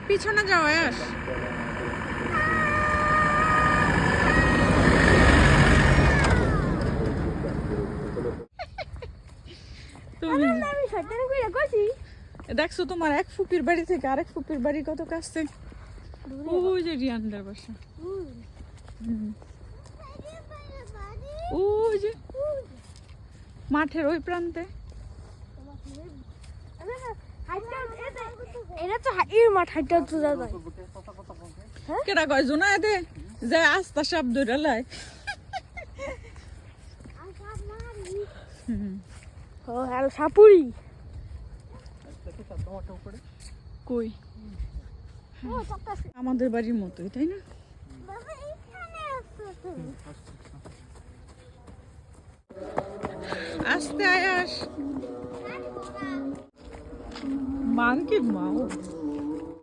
পিছনে যাও আয়াস। তুমি দেখছো তোমার এক ফুপির বাড়ি থেকে আরেক ফুপির বাড়ি কত কাছে? ওই যে রিয়ানদার বাসা, ওই যে মাঠের ওই প্রান্তে। কেডা কয় জোনা এতে যে আস্তা সাপ ধরে লাই। সাপুরি কই আমাদের বাড়ির মতোই, তাই না? আস্তে আয়াস মান কি মাও।